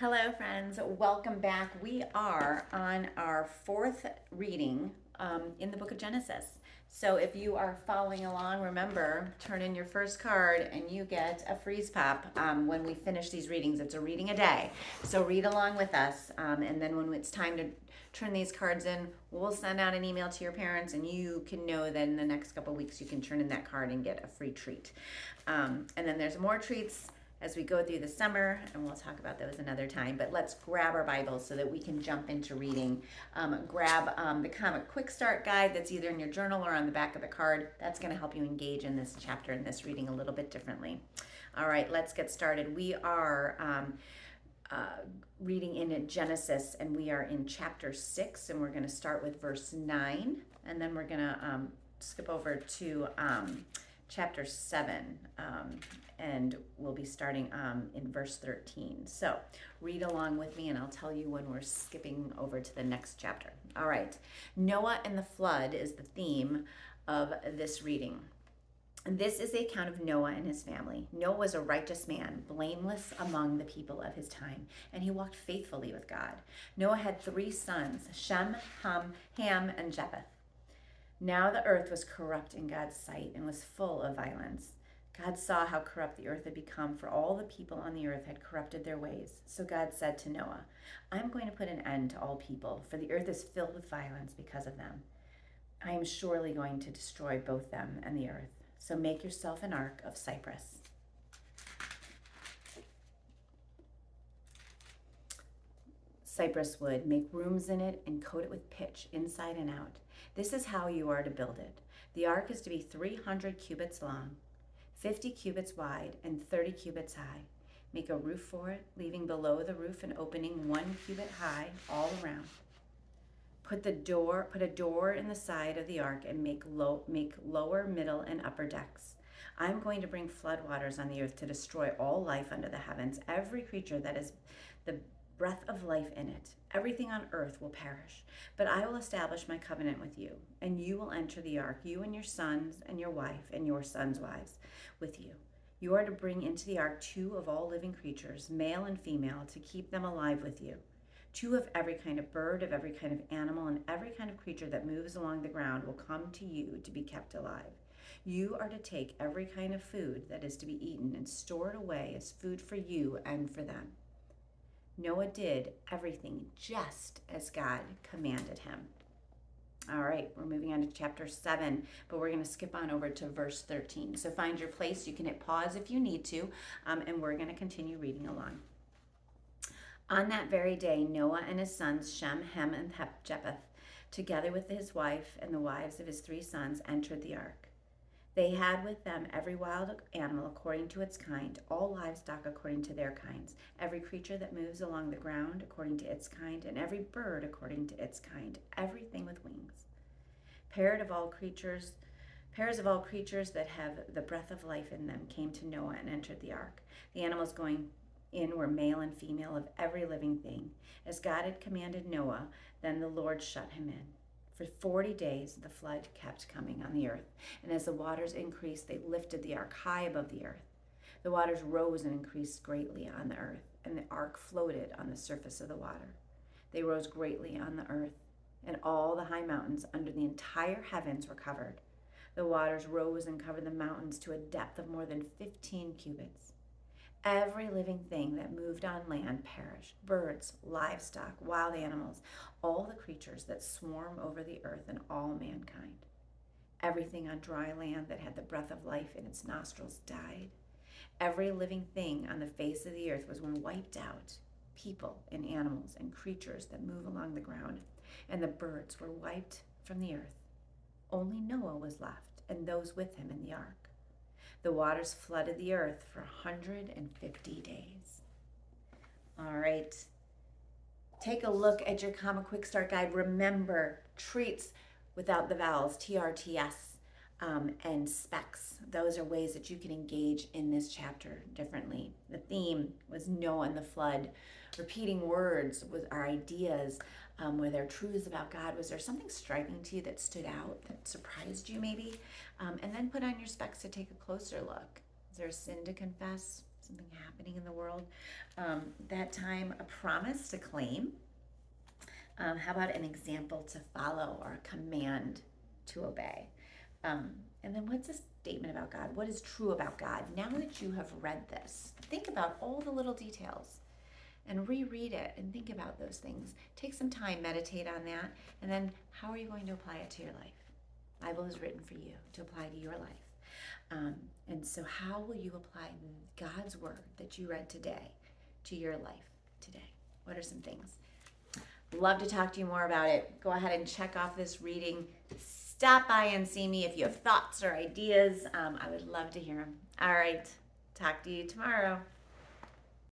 Hello, friends. Welcome back. We are on our fourth reading in the book of Genesis. So if you are following along, remember, turn in your first card and you get a freeze pop when we finish these readings. It's a reading a day. So read along with us. And then when it's time to turn these cards in, we'll send out an email to your parents and you can know that in the next couple weeks you can turn in that card and get a free treat. And then there's more treats as we go through the summer, and we'll talk about those another time. But let's grab our Bibles so that we can jump into reading. Grab the Comic Quick Start Guide that's either in your journal or on the back of the card. That's going to help you engage in this chapter and this reading a little bit differently. All right, let's get started. We are reading in Genesis, and we are in chapter 6, and we're going to start with verse 9, and then we're going to skip over to chapter 7, and we'll be starting in verse 13. So read along with me and I'll tell you when we're skipping over to the next chapter. All right. Noah and the flood is the theme of this reading. This is the account of Noah and his family. Noah was a righteous man, blameless among the people of his time, and he walked faithfully with God. Noah had 3 sons, Shem, Ham, and Japheth. Now the earth was corrupt in God's sight and was full of violence. God saw how corrupt the earth had become, for all the people on the earth had corrupted their ways. So God said to Noah, I'm going to put an end to all people, for the earth is filled with violence because of them. I am surely going to destroy both them and the earth. So make yourself an ark of cypress. Cypress wood, make rooms in it and coat it with pitch inside and out. This is how you are to build it. The ark is to be 300 cubits long, 50 cubits wide, and 30 cubits high. Make a roof for it, leaving below the roof an opening 1 cubit high all around. Put a door in the side of the ark and make lower, middle, and upper decks. I'm going to bring floodwaters on the earth to destroy all life under the heavens, every creature that is the breath of life in it. Everything on earth will perish, but I will establish my covenant with you, and you will enter the ark, you and your sons and your wife and your sons' wives with you. You are to bring into the ark 2 of all living creatures, male and female, to keep them alive with you. 2 of every kind of bird, of every kind of animal, and every kind of creature that moves along the ground will come to you to be kept alive. You are to take every kind of food that is to be eaten and store it away as food for you and for them. Noah did everything just as God commanded him. All right, we're moving on to chapter 7, but we're going to skip on over to verse 13. So find your place. You can hit pause if you need to, and we're going to continue reading along. On that very day, Noah and his sons, Shem, Ham, and Japheth, together with his wife and the wives of his 3 sons, entered the ark. They had with them every wild animal according to its kind, all livestock according to their kinds, every creature that moves along the ground according to its kind, and every bird according to its kind, everything with wings. Pairs of all creatures that have the breath of life in them came to Noah and entered the ark. The animals going in were male and female of every living thing. As God had commanded Noah, then the Lord shut him in. For 40 days, the flood kept coming on the earth, and as the waters increased, they lifted the ark high above the earth. The waters rose and increased greatly on the earth, and the ark floated on the surface of the water. They rose greatly on the earth, and all the high mountains under the entire heavens were covered. The waters rose and covered the mountains to a depth of more than 15 cubits. Every living thing that moved on land perished, birds, livestock, wild animals, all the creatures that swarm over the earth, and all mankind. Everything on dry land that had the breath of life in its nostrils died. Every living thing on the face of the earth was wiped out, people and animals and creatures that move along the ground, and the birds were wiped from the earth. Only Noah was left, and those with him in the ark. The waters flooded the earth for 150 days. All right. Take a look at your Comic Quick Start Guide. Remember, treats without the vowels, TRTS, and specs. Those are ways that you can engage in this chapter differently. The theme was Noah and the flood. Repeating words are ideas. Were there truths about God? Was there something striking to you that stood out, that surprised you maybe? And then put on your specs to take a closer look. Is there a sin to confess? something happening in the world. That time, a promise to claim. How about an example to follow or a command to obey? And then what's a statement about God? What is true about God? Now that you have read this, think about all the little details and reread it and think about those things. Take some time, meditate on that, and then how are you going to apply it to your life? The Bible is written for you to apply to your life. And so how will you apply God's word that you read today to your life today? What are some things? Love to talk to you more about it. Go ahead and check off this reading. Stop by and see me if you have thoughts or ideas. I would love to hear them. All right. Talk to you tomorrow.